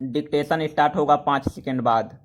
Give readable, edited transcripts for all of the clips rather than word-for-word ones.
Dictation start होगा 5 second बाद।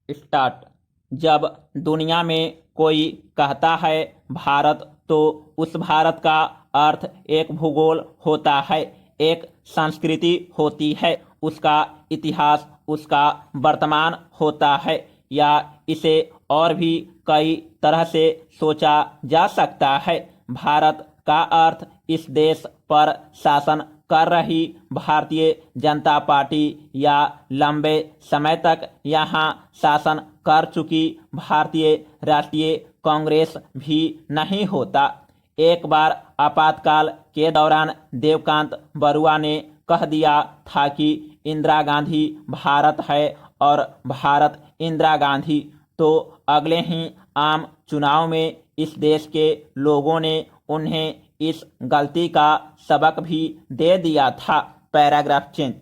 Start. जब दुनिया में कोई कहता है भारत, तो उस भारत का अर्थ एक भूगोल होता है, एक संस्कृति होती है, उसका इतिहास, उसका वर्तमान होता है, या इसे और भी कई तरह से सोचा जा सकता है। भारत का अर्थ इस देश पर शासन कर रही भारतीय जनता पार्टी या लंबे समय तक यहाँ शासन कर चुकी भारतीय राष्ट्रीय कांग्रेस भी नहीं होता। एक बार आपातकाल के दौरान देवकांत बरुआ ने कह दिया था कि इंदिरा गांधी भारत है और भारत इंदिरा गांधी, तो अगले ही आम चुनाव में इस देश के लोगों ने उन्हें इस गलती का सबक भी दे दिया था। Paragraph change.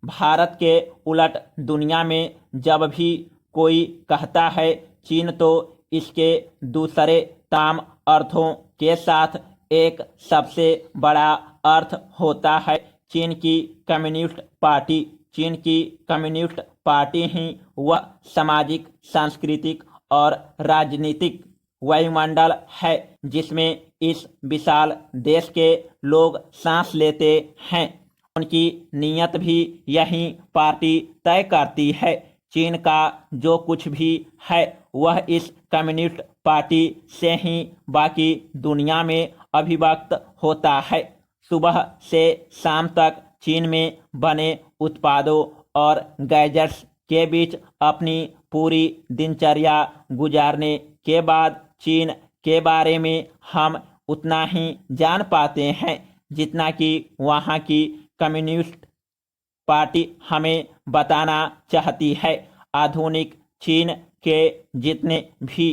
भारत के उलट दुनिया में जब भी कोई कहता है चीन, तो इसके दूसरे तमाम अर्थों के साथ एक सबसे बड़ा अर्थ होता है चीन की कम्युनिस्ट पार्टी। चीन की कम्युनिस्ट पार्टी ही वह सामाजिक, सांस्कृतिक और राजनीतिक वायुमंडल है जिसमें इस विशाल देश के लोग सांस लेते हैं। उनकी नीयत भी यही पार्टी तय करती है। चीन का जो कुछ भी है वह इस कम्युनिस्ट पार्टी से ही बाकी दुनिया में अभिव्यक्त होता है। सुबह से शाम तक चीन में बने उत्पादों और गैजेट्स के बीच अपनी पूरी दिनचर्या गुजारने के बाद चीन के बारे में हम उतना ही जान पाते हैं जितना कि वहाँ की कम्युनिस्ट पार्टी हमें बताना चाहती है। आधुनिक चीन के जितने भी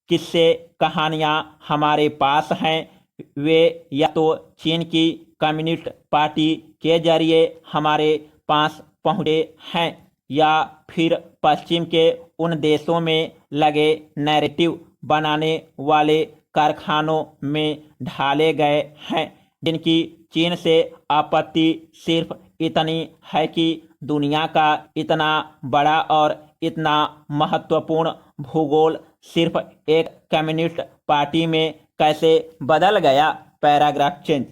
किस्से कहानियाँ हमारे पास हैं, वे या तो चीन की कम्युनिस्ट पार्टी के जरिए हमारे पास पहुँचे हैं, या फिर पश्चिम के उन देशों में लगे नैरेटिव बनाने वाले कारखानों में ढाले गए हैं, जिनकी चीन से आपत्ति सिर्फ इतनी है कि दुनिया का इतना बड़ा और इतना महत्वपूर्ण भूगोल सिर्फ एक कम्युनिस्ट पार्टी में कैसे बदल गया। Paragraph change.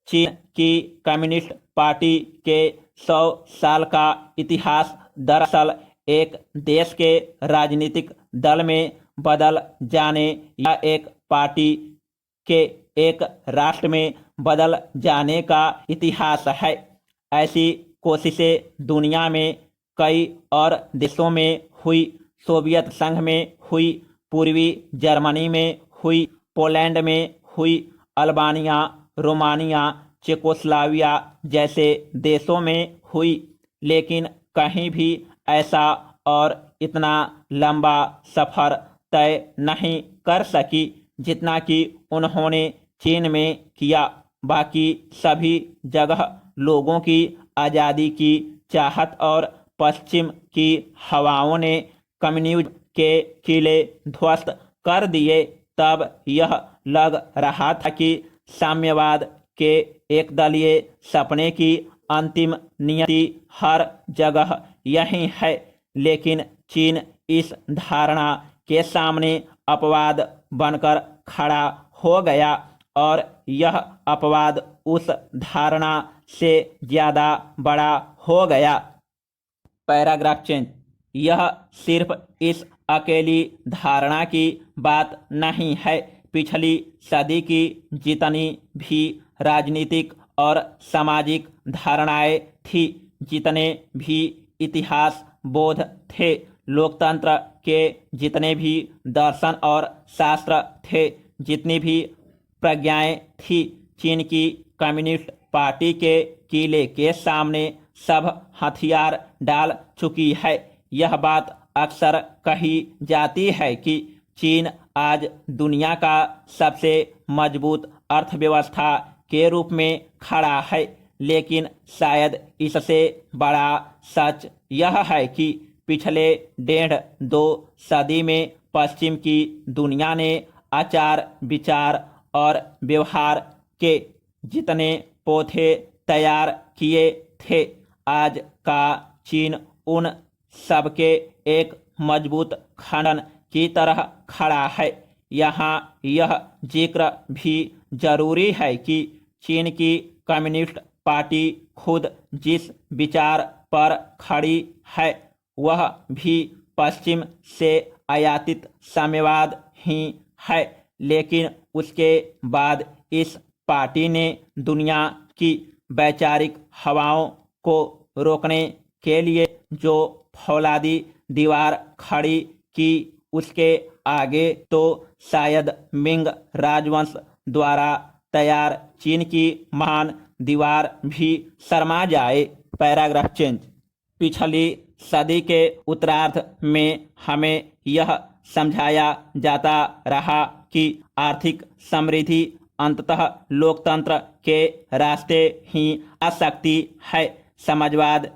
चीन की कम्युनिस्ट पार्टी के 100 साल का इतिहास दरअसल एक देश के राजनीतिक दल में बदल जाने या एक पार्टी के एक राष्ट्र में बदल जाने का इतिहास है। ऐसी कोशिशें दुनिया में कई और देशों में हुई। सोवियत संघ में हुई, पूर्वी जर्मनी में हुई, पोलैंड में हुई, अल्बानिया, रोमानिया, चेकोस्लोवाकिया जैसे देशों में हुई, लेकिन कहीं भी ऐसा और इतना लंबा सफ़र तय नहीं कर सकी जितना कि उन्होंने चीन में किया। बाकी सभी जगह लोगों की आज़ादी की चाहत और पश्चिम की हवाओं ने कम्युनिज्म के किले ध्वस्त कर दिए। तब यह लग रहा था कि साम्यवाद के एक दलीय सपने की अंतिम नियति हर जगह यही है, लेकिन चीन इस धारणा के सामने अपवाद बनकर खड़ा हो गया, और यह अपवाद उस धारणा से ज़्यादा बड़ा हो गया। Paragraph change. यह सिर्फ इस अकेली धारणा की बात नहीं है। पिछली सदी की जितनी भी राजनीतिक और सामाजिक धारणाएं थी, जितने भी इतिहास बोध थे, लोकतंत्र के जितने भी दर्शन और शास्त्र थे, जितनी भी प्रज्ञाएं थी, चीन की कम्युनिस्ट पार्टी के किले के सामने सब हथियार डाल चुकी है। यह बात अक्सर कही जाती है कि चीन आज दुनिया का सबसे मजबूत अर्थव्यवस्था के रूप में खड़ा है, लेकिन शायद इससे बड़ा सच यह है कि पिछले 1.5-2 सदी में पश्चिम की दुनिया ने आचार, विचार और व्यवहार के जितने पोथे तैयार किए थे, आज का चीन उन सबके एक मजबूत खंडन की तरह खड़ा है। यहाँ यह जिक्र भी जरूरी है कि चीन की कम्युनिस्ट पार्टी खुद जिस विचार पर खड़ी है वह भी पश्चिम से आयातित साम्यवाद ही है, लेकिन उसके बाद इस पार्टी ने दुनिया की वैचारिक हवाओं को रोकने के लिए जो फौलादी दीवार खड़ी की उसके आगे तो शायद मिंग राजवंश द्वारा तैयार चीन की महान दीवार भी शर्मा जाए। Paragraph change. पिछली सदी के उत्तरार्ध में हमें यह समझाया जाता रहा कि आर्थिक समृद्धि अंततः लोकतंत्र के रास्ते ही आ सकती है। समाजवाद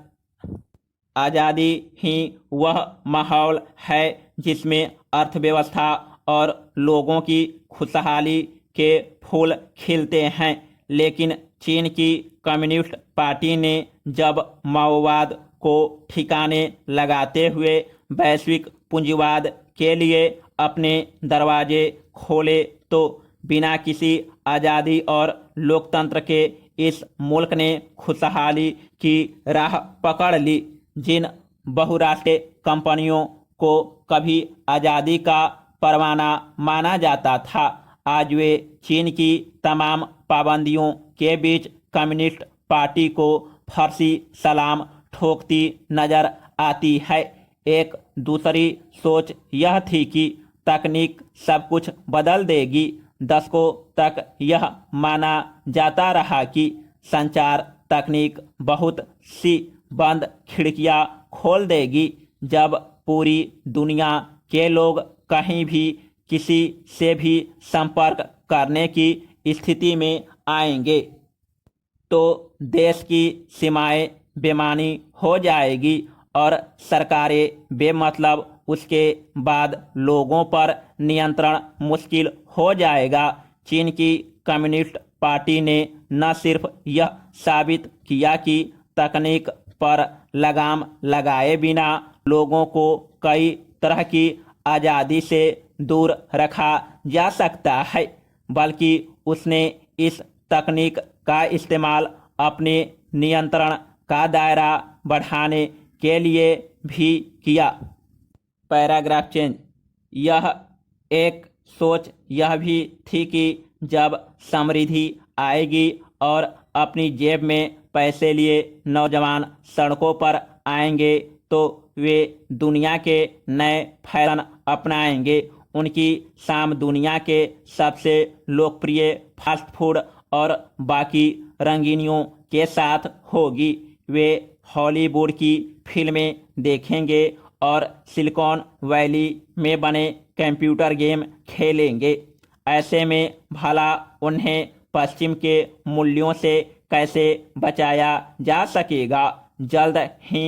आज़ादी ही वह माहौल है जिसमें अर्थव्यवस्था और लोगों की खुशहाली के फूल खिलते हैं। लेकिन चीन की कम्युनिस्ट पार्टी ने जब माओवाद को ठिकाने लगाते हुए वैश्विक पूंजीवाद के लिए अपने दरवाजे खोले तो बिना किसी आज़ादी और लोकतंत्र के इस मुल्क ने खुशहाली की राह पकड़ ली। जिन बहुराष्ट्रीय कंपनियों को कभी आज़ादी का परवाना माना जाता था, आज वे चीन की तमाम पाबंदियों के बीच कम्युनिस्ट पार्टी को फर्जी सलाम ठोकती नजर आती है। एक दूसरी सोच यह थी कि तकनीक सब कुछ बदल देगी। दशकों तक यह माना जाता रहा कि संचार तकनीक बहुत सी बंद खिड़कियां खोल देगी। जब पूरी दुनिया के लोग कहीं भी किसी से भी संपर्क करने की स्थिति में आएंगे तो देश की सीमाएं बेमानी हो जाएगी और सरकारें बेमतलब उसके बाद लोगों पर नियंत्रण मुश्किल हो जाएगा। चीन की कम्युनिस्ट पार्टी ने न सिर्फ यह साबित किया कि तकनीक पर लगाम लगाए बिना लोगों को कई तरह की आज़ादी से दूर रखा जा सकता है, बल्कि उसने इस तकनीक का इस्तेमाल अपने नियंत्रण का दायरा बढ़ाने के लिए भी किया। Paragraph change. यह एक सोच यह भी थी कि जब समृद्धि आएगी और अपनी जेब में पैसे लिए नौजवान सड़कों पर आएंगे तो वे दुनिया के नए फैशन अपनाएंगे। उनकी शाम दुनिया के सबसे लोकप्रिय फास्ट फूड और बाकी रंगीनियों के साथ होगी। वे हॉलीवुड की फिल्में देखेंगे और सिलिकॉन वैली में बने कंप्यूटर गेम खेलेंगे। ऐसे में भला उन्हें पश्चिम के मूल्यों से कैसे बचाया जा सकेगा। जल्द ही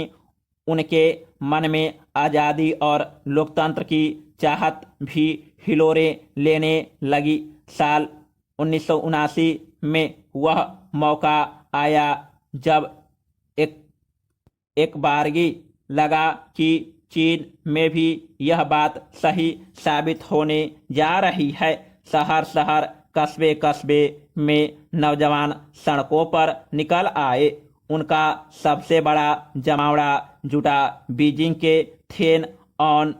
उनके मन में आज़ादी और लोकतंत्र की चाहत भी हिलोरे लेने लगी। साल 1979 में वह मौका आया जब एक बारगी लगा कि चीन में भी यह बात सही साबित होने जा रही है। शहर शहर कस्बे कस्बे में नौजवान सड़कों पर निकल आए। उनका सबसे बड़ा जमावड़ा जुटा बीजिंग के थिएन ऑन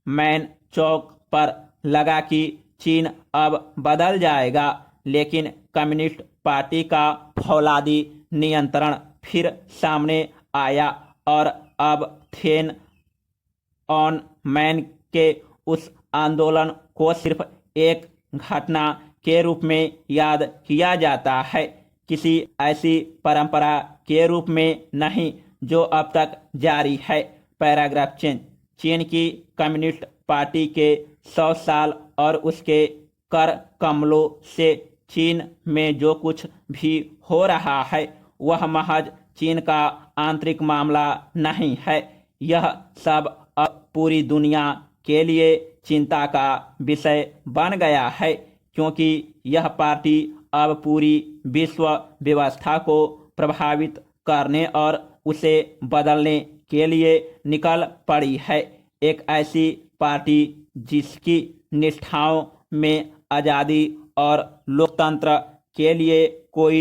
मैन चौक पर लगा कि चीन अब बदल जाएगा, लेकिन कम्युनिस्ट पार्टी का फौलादी नियंत्रण फिर सामने आया और अब थिएन ऑन मैन के उस आंदोलन को सिर्फ एक घटना के रूप में याद किया जाता है, किसी ऐसी परंपरा के रूप में नहीं जो अब तक जारी है। Paragraph change. चीन की कम्युनिस्ट पार्टी के 100 साल और उसके कर कमलों से चीन में जो कुछ भी हो रहा है वह महज चीन का आंतरिक मामला नहीं है। यह सब अब पूरी दुनिया के लिए चिंता का विषय बन गया है, क्योंकि यह पार्टी अब पूरी विश्व व्यवस्था को प्रभावित करने और उसे बदलने के लिए निकल पड़ी है। एक ऐसी पार्टी जिसकी निष्ठाओं में आज़ादी और लोकतंत्र के लिए कोई